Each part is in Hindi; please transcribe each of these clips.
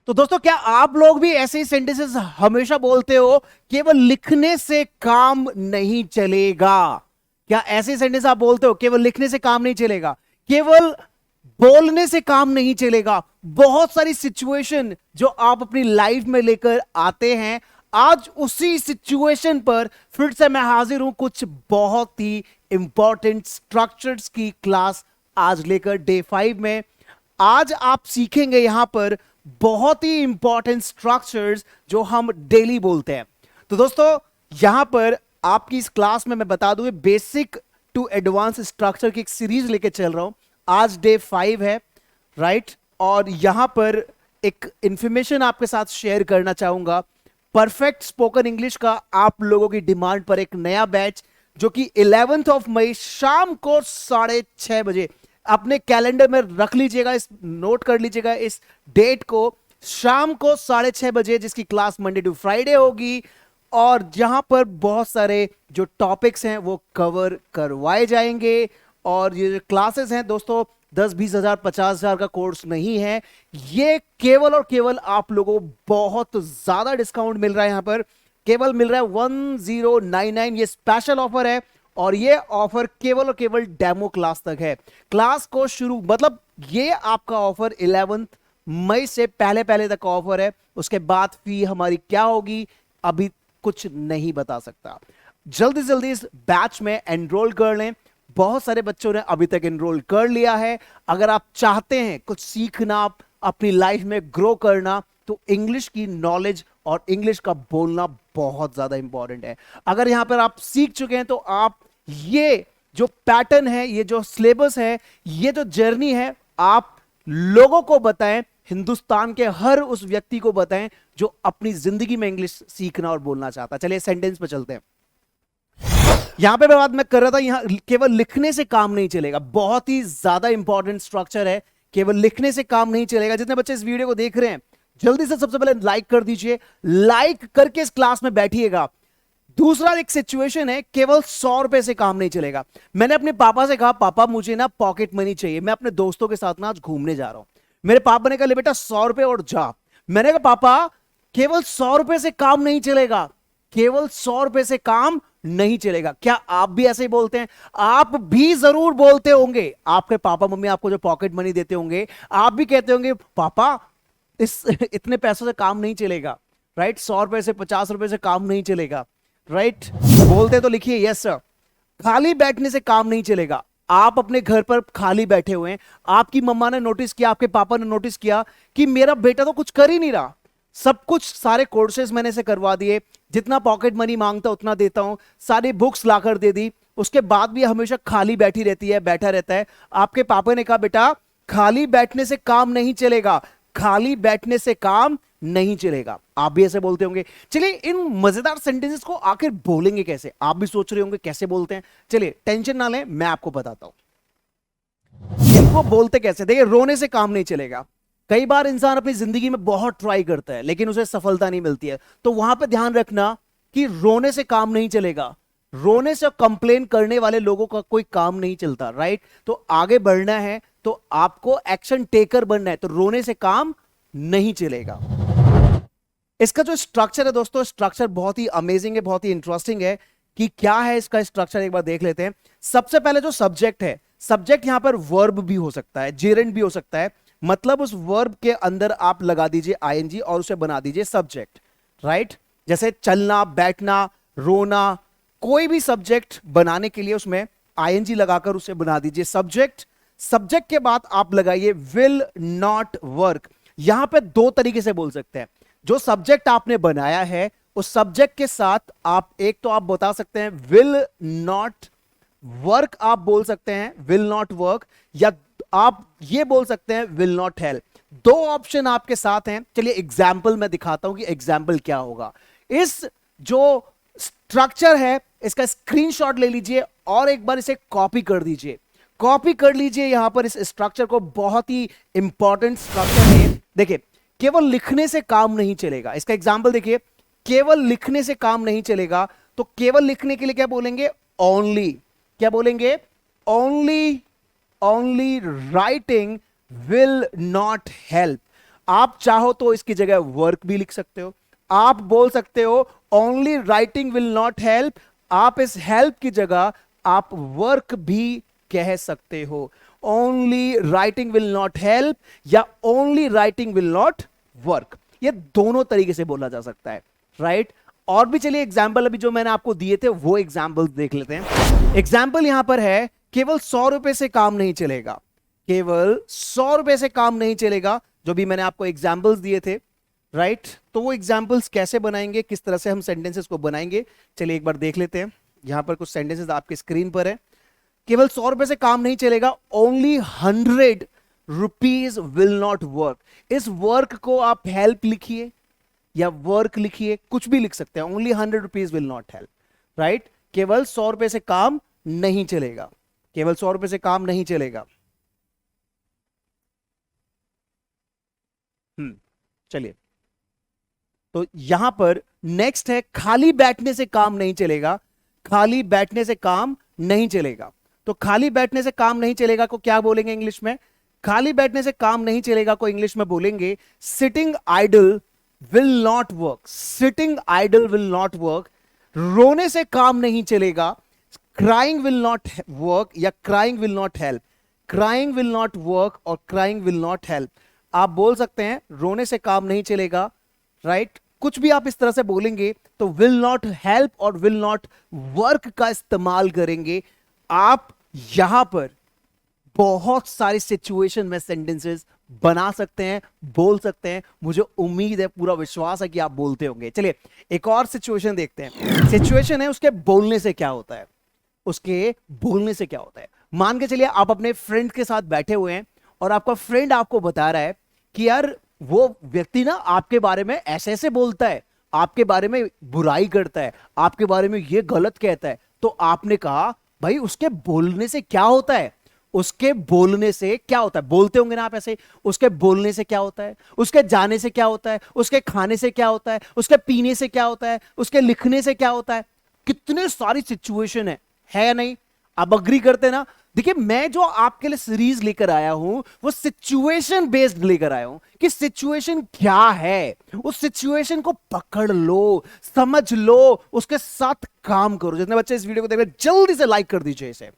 तो दोस्तों, क्या आप लोग भी ऐसे ही सेंटेंसेस हमेशा बोलते हो, केवल लिखने से काम नहीं चलेगा? क्या ऐसे सेंटेंस आप बोलते हो, केवल लिखने से काम नहीं चलेगा, केवल बोलने से काम नहीं चलेगा? बहुत सारी सिचुएशन जो आप अपनी लाइफ में लेकर आते हैं, आज उसी सिचुएशन पर फिर से मैं हाजिर हूं कुछ बहुत ही इंपॉर्टेंट स्ट्रक्चर्स की क्लास आज लेकर डे 5 में। आज आप सीखेंगे यहां पर बहुत ही इंपॉर्टेंट स्ट्रक्चर्स जो हम डेली बोलते हैं। तो दोस्तों, यहां पर आपकी इस क्लास में मैं बता दूं, बेसिक टू एडवांस स्ट्रक्चर की एक सीरीज लेके चल रहा हूं। आज डे 5 है, राइट? और यहां पर एक इंफॉर्मेशन आपके साथ शेयर करना चाहूंगा। परफेक्ट स्पोकन इंग्लिश का आप लोगों की डिमांड पर एक नया बैच जो कि 11 मई शाम को 6:30 बजे, अपने कैलेंडर में रख लीजिएगा, इस नोट कर लीजिएगा इस डेट को, शाम को 6:30 बजे, जिसकी क्लास मंडे टू फ्राइडे होगी। और जहां पर बहुत सारे जो टॉपिक्स हैं वो कवर करवाए जाएंगे। और ये जो क्लासेस हैं दोस्तों, 10-20 हज़ार 50 हज़ार का कोर्स नहीं है, ये केवल और केवल आप लोगों को बहुत ज्यादा डिस्काउंट मिल रहा है। यहां पर केवल मिल रहा है 1099, ये स्पेशल ऑफर है। और ये ऑफर केवल और केवल डेमो क्लास तक है। क्लास को शुरू मतलब ये आपका ऑफर 11 मई से पहले पहले तक का ऑफर है। उसके बाद फी हमारी क्या होगी अभी कुछ नहीं बता सकता। जल्दी जल्दी इस बैच में एनरोल कर लें। बहुत सारे बच्चों ने अभी तक एनरोल कर लिया है। अगर आप चाहते हैं कुछ सीखना, अपनी लाइफ में ग्रो करना, तो इंग्लिश की नॉलेज और इंग्लिश का बोलना बहुत ज्यादा इंपॉर्टेंट है। अगर यहां पर आप सीख चुके हैं तो आप ये जो पैटर्न है, ये जो सिलेबस है, ये जो जर्नी है, आप लोगों को बताएं, हिंदुस्तान के हर उस व्यक्ति को बताएं जो अपनी जिंदगी में इंग्लिश सीखना और बोलना चाहता है। चलिए सेंटेंस पे चलते हैं। यहां पे मैं बात मैं कर रहा था, यहां केवल लिखने से काम नहीं चलेगा। बहुत ही ज्यादा इंपॉर्टेंट स्ट्रक्चर है, केवल लिखने से काम नहीं चलेगा। जितने बच्चे इस वीडियो को देख रहे हैं, जल्दी से सबसे पहले लाइक कर दीजिए, लाइक करके इस क्लास में बैठिएगा। दूसरा एक सिचुएशन है, केवल 100 रुपए से काम नहीं चलेगा। मैंने अपने पापा से कहा, पापा मुझे ना पॉकेट मनी चाहिए, मैं अपने दोस्तों के साथ ना आज घूमने जा रहा हूं। मेरे पापा ने कहा, ले बेटा 100 रुपए और जा। मैंने कहा, पापा केवल 100 रुपए से काम नहीं चलेगा, केवल 100 रुपए से काम नहीं चलेगा। क्या आप भी ऐसे ही बोलते हैं? आप भी जरूर बोलते होंगे, आपके पापा मम्मी आपको जो पॉकेट मनी देते होंगे, आप भी कहते होंगे, पापा इस इतने पैसों से काम नहीं चलेगा, राइट? 100 रुपए से 50 रुपए से काम नहीं चलेगा, राइट? बोलते तो लिखिए यस सर। खाली बैठने से काम नहीं चलेगा। आप अपने घर पर खाली बैठे हुए हैं, आपकी मम्मा ने नोटिस किया, आपके पापा ने नोटिस किया कि मेरा बेटा तो कुछ कर ही नहीं रहा, सब कुछ सारे कोर्सेज मैंने से करवा दिए, जितना पॉकेट मनी मांगता उतना देता हूं, सारी बुक्स लाकर दे दी, उसके बाद भी हमेशा खाली बैठी रहती है, बैठा रहता है। आपके पापा ने कहा, बेटा खाली बैठने से काम नहीं चलेगा, खाली बैठने से काम नहीं चलेगा। आप भी ऐसे बोलते होंगे। चलिए इन मजेदार सेंटेंसेस को आखिर बोलेंगे कैसे, आप भी सोच रहे होंगे कैसे बोलते हैं। चलिए टेंशन ना लें, मैं आपको बताता हूं इनको बोलते कैसे। देखिए, रोने से काम नहीं चलेगा। कई बार इंसान अपनी जिंदगी में बहुत ट्राई करता है लेकिन उसे सफलता नहीं मिलती है, तो वहां पे ध्यान रखना कि रोने से काम नहीं चलेगा। रोने से कंप्लेन करने वाले लोगों का कोई काम नहीं चलता, राइट? तो आगे बढ़ना है तो आपको एक्शन टेकर बनना है, तो रोने से काम नहीं चलेगा। इसका जो स्ट्रक्चर है दोस्तों, स्ट्रक्चर बहुत ही अमेजिंग है, बहुत ही इंटरेस्टिंग है। कि क्या है इसका स्ट्रक्चर, एक बार देख लेते हैं। सबसे पहले जो सब्जेक्ट है, सब्जेक्ट यहां पर वर्ब भी हो सकता है, जेरेंड भी हो सकता है। मतलब उस वर्ब के अंदर आप लगा दीजिए आईएनजी और उसे बना दीजिए सब्जेक्ट, राइट? जैसे चलना, बैठना, रोना, कोई भी सब्जेक्ट बनाने के लिए उसमें आईएनजी लगाकर उसे बना दीजिए सब्जेक्ट। सब्जेक्ट के बाद आप लगाइए विल नॉट वर्क। यहां पे दो तरीके से बोल सकते हैं। जो सब्जेक्ट आपने बनाया है उस सब्जेक्ट के साथ आप एक तो आप बता सकते हैं विल नॉट वर्क, आप बोल सकते हैं विल नॉट वर्क, या आप ये बोल सकते हैं विल नॉट हेल्प। दो ऑप्शन आपके साथ हैं। चलिए एग्जाम्पल मैं दिखाता हूं कि एग्जाम्पल क्या होगा। इस जो स्ट्रक्चर है इसका स्क्रीनशॉट ले लीजिए और एक बार इसे कॉपी कर दीजिए। कॉपी कर लीजिए यहां पर इस स्ट्रक्चर को, बहुत ही इंपॉर्टेंट स्ट्रक्चर है। देखिए, केवल लिखने से काम नहीं चलेगा। इसका एग्जाम्पल देखिए, केवल लिखने से काम नहीं चलेगा, तो केवल लिखने के लिए क्या बोलेंगे? ओनली। क्या बोलेंगे? Only. Only writing will not help. आप चाहो तो इसकी जगह वर्क भी लिख सकते हो। आप बोल सकते हो only writing will not help, आप इस हेल्प की जगह आप वर्क भी कह सकते हो। Only writing will not help या only writing will not work, ये दोनों तरीके से बोला जा सकता है, राइट। और भी चलिए एग्जाम्पल अभी जो मैंने आपको दिए थे वो एग्जाम्पल देख लेते हैं। एग्जाम्पल यहां पर है केवल 100 रुपए से काम नहीं चलेगा, केवल 100 रुपए से काम नहीं चलेगा, जो भी मैंने आपको एग्जाम्पल्स दिए थे, राइट। तो वो एग्जाम्पल्स कैसे बनाएंगे, किस तरह से हम सेंटेंसेस को बनाएंगे, चलिए एक बार देख लेते हैं। यहां पर कुछ सेंटेंसेस आपके स्क्रीन पर है। केवल 100 रुपए से काम नहीं चलेगा, only 100 rupees will not work. इस वर्क को आप हेल्प लिखिए या वर्क लिखिए, कुछ भी लिख सकते हैं। Only 100 rupees will not help, right. केवल 100 रुपए से काम नहीं चलेगा, केवल 100 रुपए से काम नहीं चलेगा। चलिए, तो यहां पर नेक्स्ट है खाली बैठने से काम नहीं चलेगा, खाली बैठने से काम नहीं चलेगा। तो खाली बैठने से काम नहीं चलेगा को क्या बोलेंगे इंग्लिश में? खाली बैठने से काम नहीं चलेगा को इंग्लिश में बोलेंगे sitting idle will not work, sitting idle will not work. रोने से काम नहीं चलेगा, क्राइंग विल नॉट वर्क या crying will not help, crying will not work और क्राइंग विल नॉट हेल्प। आप बोल सकते हैं रोने से काम नहीं चलेगा, राइट। कुछ भी आप इस तरह से बोलेंगे तो विल नॉट हेल्प और विल नॉट वर्क का इस्तेमाल करेंगे। आप यहां पर बहुत सारी सिचुएशन में सेंटेंसेस बना सकते हैं, बोल सकते हैं। मुझे उम्मीद है, पूरा विश्वास है कि आप बोलते होंगे। चलिए एक और सिचुएशन देखते हैं। सिचुएशन है उसके बोलने से क्या होता है, उसके बोलने से क्या होता है। मान के चलिए आप अपने फ्रेंड के साथ बैठे हुए हैं और आपका फ्रेंड आपको बता रहा है कि यार वो व्यक्ति ना आपके बारे में ऐसे ऐसे बोलता है, आपके बारे में बुराई करता है, आपके बारे में ये गलत कहता है। तो आपने कहा भाई उसके बोलने से क्या होता है, उसके बोलने से क्या होता है। बोलते होंगे ना आप ऐसे, उसके बोलने से क्या होता है, उसके जाने से क्या होता है, उसके खाने से क्या होता है, उसके पीने से क्या होता है, उसके लिखने से क्या होता है। कितने सारी सिचुएशन है या नहीं? आप अग्री करते ना? देखिए मैं जो आपके लिए सीरीज लेकर आया हूं वो सिचुएशन बेस्ड लेकर आया हूं कि सिचुएशन क्या है, उस सिचुएशन को पकड़ लो, समझ लो, उसके साथ काम करो। जितने बच्चे इस वीडियो को देख रहे हैं जल्दी से लाइक कर दीजिए इसे।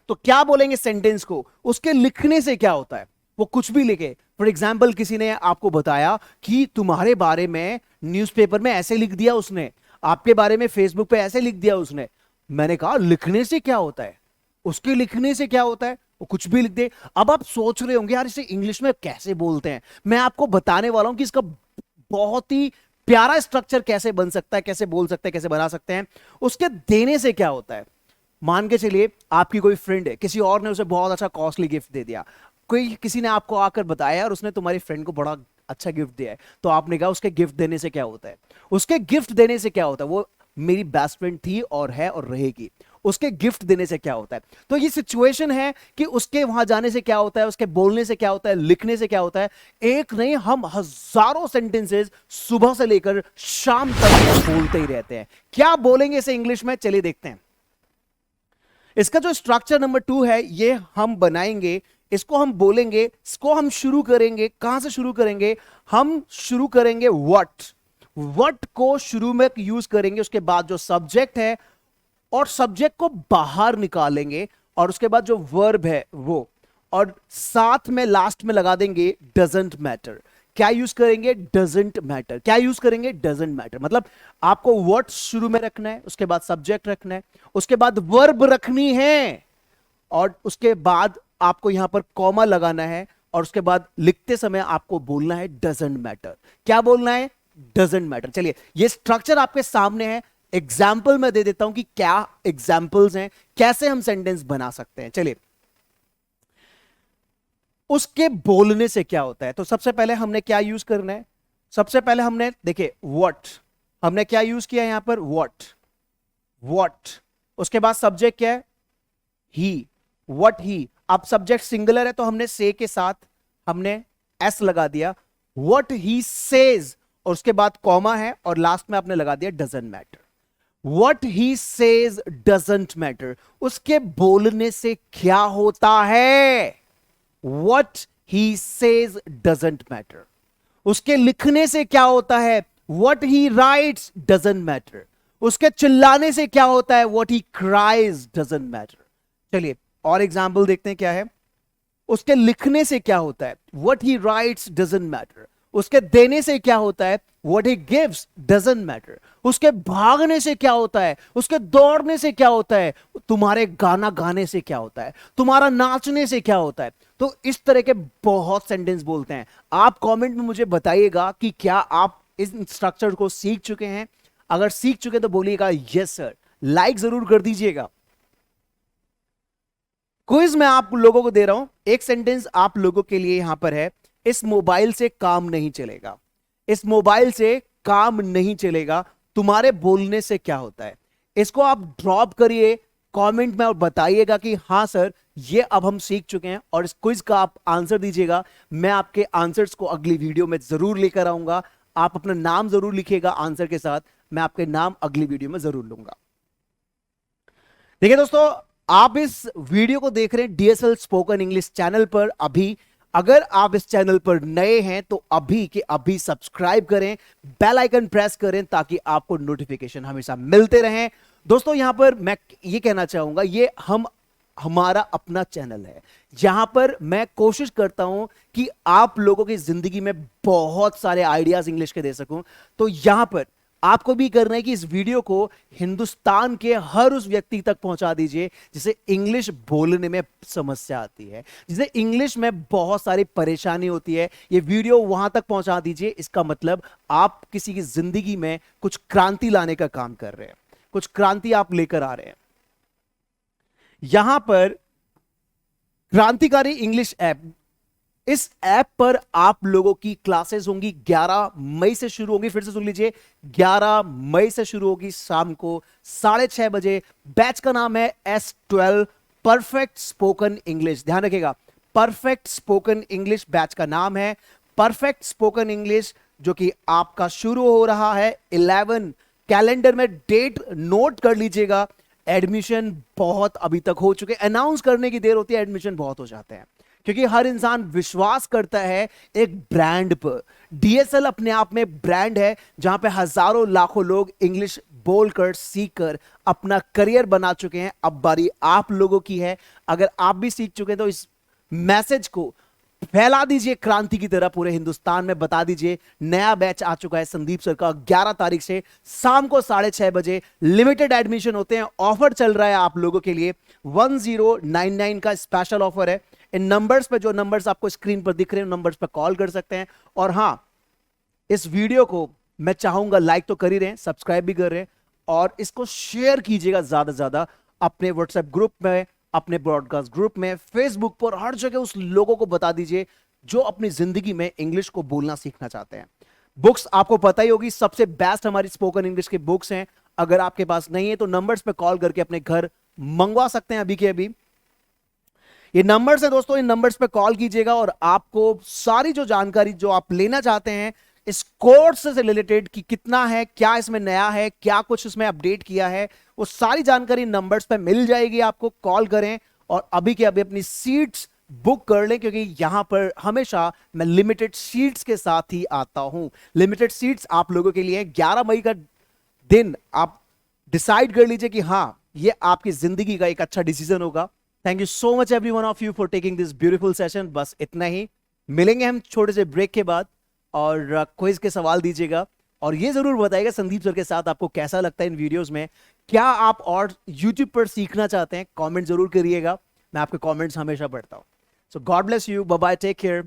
तो क्या बोलेंगे सेंटेंस को, उसके लिखने से क्या होता है, वो कुछ भी लिखे। फॉर एग्जाम्पल किसी ने आपको बताया कि तुम्हारे बारे में न्यूज़पेपर में ऐसे लिख दिया उसने, आपके बारे में फेसबुक पे ऐसे लिख दिया उसने। मैंने कहा लिखने से क्या होता है, उसके लिखने से क्या होता है, वो कुछ भी लिख दे। अब आप सोच रहे होंगे यार इसे इंग्लिश में कैसे बोलते हैं। मैं आपको बताने वाला हूं कि इसका बहुत ही प्यारा स्ट्रक्चर कैसे बन सकता है, कैसे बोल सकते हैं, कैसे बना सकते हैं। उसके देने से क्या होता है। मान के चलिए आपकी कोई फ्रेंड है, किसी और ने उसे बहुत अच्छा कॉस्टली गिफ्ट दे दिया, कोई किसी ने आपको आकर बताया और उसने तुम्हारी फ्रेंड को बड़ा अच्छा गिफ्ट दिया है। तो आपने कहा उसके गिफ्ट देने से क्या होता है, उसके गिफ्ट देने से क्या होता है, वो मेरी बेस्ट फ्रेंड थी और है और रहेगी, उसके गिफ्ट देने से क्या होता है। तो ये सिचुएशन है कि उसके वहां जाने से क्या होता है, उसके बोलने से क्या होता है, लिखने से क्या होता है। एक नहीं हम हजारों सेंटेंसेस सुबह से लेकर शाम तक बोलते ही रहते हैं। क्या बोलेंगे इसे इंग्लिश में, चलिए देखते हैं। इसका जो स्ट्रक्चर नंबर 2 है ये हम बनाएंगे, इसको हम बोलेंगे, इसको हम शुरू करेंगे। कहां से शुरू करेंगे, हम शुरू करेंगे व्हाट को शुरू में यूज करेंगे, उसके बाद जो सब्जेक्ट है और सब्जेक्ट को बाहर निकालेंगे और उसके बाद जो वर्ब है वो, और साथ में लास्ट में लगा देंगे डजंट मैटर। क्या यूज करेंगे, डजंट मैटर। क्या यूज करेंगे, डजंट मैटर। मतलब आपको व्हाट शुरू में रखना है, उसके बाद सब्जेक्ट रखना है, उसके बाद वर्ब रखनी है और उसके बाद आपको यहां पर कॉमा लगाना है और उसके बाद लिखते समय आपको बोलना है डजंट मैटर। क्या बोलना है, डजंट मैटर। चलिए ये स्ट्रक्चर आपके सामने है, एग्जाम्पल मैं दे देता हूं कि क्या एग्जाम्पल्स हैं, कैसे हम सेंटेंस बना सकते हैं। चलिए उसके बोलने से क्या होता है। तो सबसे पहले हमने क्या यूज करना है, सबसे पहले हमने देखिए व्हाट, हमने क्या यूज किया यहां पर, व्हाट। उसके बाद सब्जेक्ट क्या है, ही, व्हाट ही। अब सब्जेक्ट सिंगुलर है तो हमने से के साथ हमने एस लगा दिया, व्हाट ही सेज, और उसके बाद कॉमा है और लास्ट में आपने लगा दिया doesn't matter. What he says doesn't matter, उसके बोलने से क्या होता है, what he says doesn't matter. उसके लिखने से क्या होता है, what he rights doesn't matter. उसके चिल्लाने से क्या होता है, what he cries doesn't matter. चलिए और एग्जाम्पल देखते हैं क्या है। उसके लिखने से क्या होता है, what he rights doesn't matter. उसके देने से क्या होता है, what he gives doesn't matter. उसके भागने से क्या होता है, उसके दौड़ने से क्या होता है, तुम्हारे गाना गाने से क्या होता है, तुम्हारा नाचने से क्या होता है। तो इस तरह के बहुत सेंटेंस बोलते हैं। आप कमेंट में मुझे बताइएगा कि क्या आप इस स्ट्रक्चर को सीख चुके हैं। अगर सीख चुके तो बोलिएगा यस सर, लाइक जरूर कर दीजिएगा। क्विज मैं आप लोगों को दे रहा हूं, एक सेंटेंस आप लोगों के लिए यहां पर है। इस मोबाइल से काम नहीं चलेगा। इस मोबाइल से काम नहीं चलेगा, तुम्हारे बोलने से क्या होता है। इसको आप ड्रॉप करिए कमेंट में और बताइएगा कि हां सर ये अब हम सीख चुके हैं, और इस क्विज का आप आंसर दीजिएगा। मैं आपके आंसर्स को अगली वीडियो में जरूर लेकर आऊंगा। आप अपना नाम जरूर लिखिएगा आंसर के साथ, मैं आपके नाम अगली वीडियो में जरूर लूंगा। देखिए दोस्तों, आप इस वीडियो को देख रहे हैं डीएसएल स्पोकन इंग्लिश चैनल पर। अभी अगर आप इस चैनल पर नए हैं तो अभी के अभी सब्सक्राइब करें, बेल आइकन प्रेस करें ताकि आपको नोटिफिकेशन हमेशा मिलते रहें। दोस्तों यहां पर मैं ये कहना चाहूंगा, ये हमारा अपना चैनल है। यहां पर मैं कोशिश करता हूं कि आप लोगों की जिंदगी में बहुत सारे आइडियाज इंग्लिश के दे सकूं। तो यहां पर आपको भी करना है कि इस वीडियो को हिंदुस्तान के हर उस व्यक्ति तक पहुंचा दीजिए जिसे इंग्लिश बोलने में समस्या आती है, जिसे इंग्लिश में बहुत सारी परेशानी होती है। ये वीडियो वहां तक पहुंचा दीजिए। इसका मतलब आप किसी की जिंदगी में कुछ क्रांति लाने का काम कर रहे हैं, कुछ क्रांति आप लेकर आ रहे हैं। यहां पर क्रांतिकारी इंग्लिश ऐप, इस ऐप पर आप लोगों की क्लासेस होंगी 11 मई से शुरू होंगी। फिर से सुन लीजिए, 11 मई से शुरू होगी शाम को 6:30 बजे। बैच का नाम है S12 परफेक्ट स्पोकन इंग्लिश। ध्यान रखिएगा, परफेक्ट स्पोकन इंग्लिश बैच का नाम है। परफेक्ट स्पोकन इंग्लिश जो कि आपका शुरू हो रहा है 11, कैलेंडर में डेट नोट कर लीजिएगा। एडमिशन बहुत अभी तक हो चुके, अनाउंस करने की देर होती है, एडमिशन बहुत हो जाते हैं क्योंकि हर इंसान विश्वास करता है एक ब्रांड पर। डीएसएल अपने आप में ब्रांड है जहां पे हजारों लाखों लोग इंग्लिश बोलकर सीखकर अपना करियर बना चुके हैं। अब बारी आप लोगों की है। अगर आप भी सीख चुके हैं तो इस मैसेज को फैला दीजिए क्रांति की तरह पूरे हिंदुस्तान में। बता दीजिए नया बैच आ चुका है संदीप सर का 11 तारीख से शाम को 6:30 बजे। लिमिटेड एडमिशन होते हैं, ऑफर चल रहा है आप लोगों के लिए। 1099 का स्पेशल ऑफर है। इन नंबर्स पे, जो नंबर्स आपको स्क्रीन पर दिख रहे हैं, नंबर्स पे कॉल कर सकते हैं। और हां, इस वीडियो को मैं चाहूंगा लाइक तो कर ही रहे हैं, सब्सक्राइब भी कर रहे हैं, और इसको शेयर कीजिएगा ज्यादा से ज्यादा अपने व्हाट्सएप ग्रुप में, अपने ब्रॉडकास्ट ग्रुप में, फेसबुक पर, हर जगह उस लोगों को बता दीजिए जो अपनी जिंदगी में इंग्लिश को बोलना सीखना चाहते हैं। बुक्स आपको पता ही होगी, सबसे बेस्ट हमारी स्पोकन इंग्लिश की बुक्स हैं। अगर आपके पास नहीं है तो नंबर्स पे कॉल करके अपने घर मंगवा सकते हैं अभी के अभी। ये नंबर्स है दोस्तों, इन नंबर्स पे कॉल कीजिएगा और आपको सारी जो जानकारी जो आप लेना चाहते हैं इस कोर्स से रिलेटेड, कि कितना है, क्या इसमें नया है, क्या कुछ इसमें अपडेट किया है, वो सारी जानकारी नंबर्स पे मिल जाएगी। आपको कॉल करें और अभी के अभी अपनी सीट्स बुक कर लें, क्योंकि यहां पर हमेशा मैं लिमिटेड सीट्स के साथ ही आता हूं। लिमिटेड सीट्स आप लोगों के लिए 11 मई का दिन आप डिसाइड कर लीजिए कि हां ये आपकी जिंदगी का एक अच्छा डिसीजन होगा। Thank you so much every one of you for taking this beautiful session. बस इतना ही, मिलेंगे हम छोटे से ब्रेक के बाद, और क्विज के सवाल दीजिएगा और ये जरूर बताइएगा संदीप सर के साथ आपको कैसा लगता है इन वीडियोस में। क्या आप और यूट्यूब पर सीखना चाहते हैं, कमेंट जरूर करिएगा, मैं आपके कमेंट्स हमेशा पढ़ता हूं। So God bless you, bye bye, take care.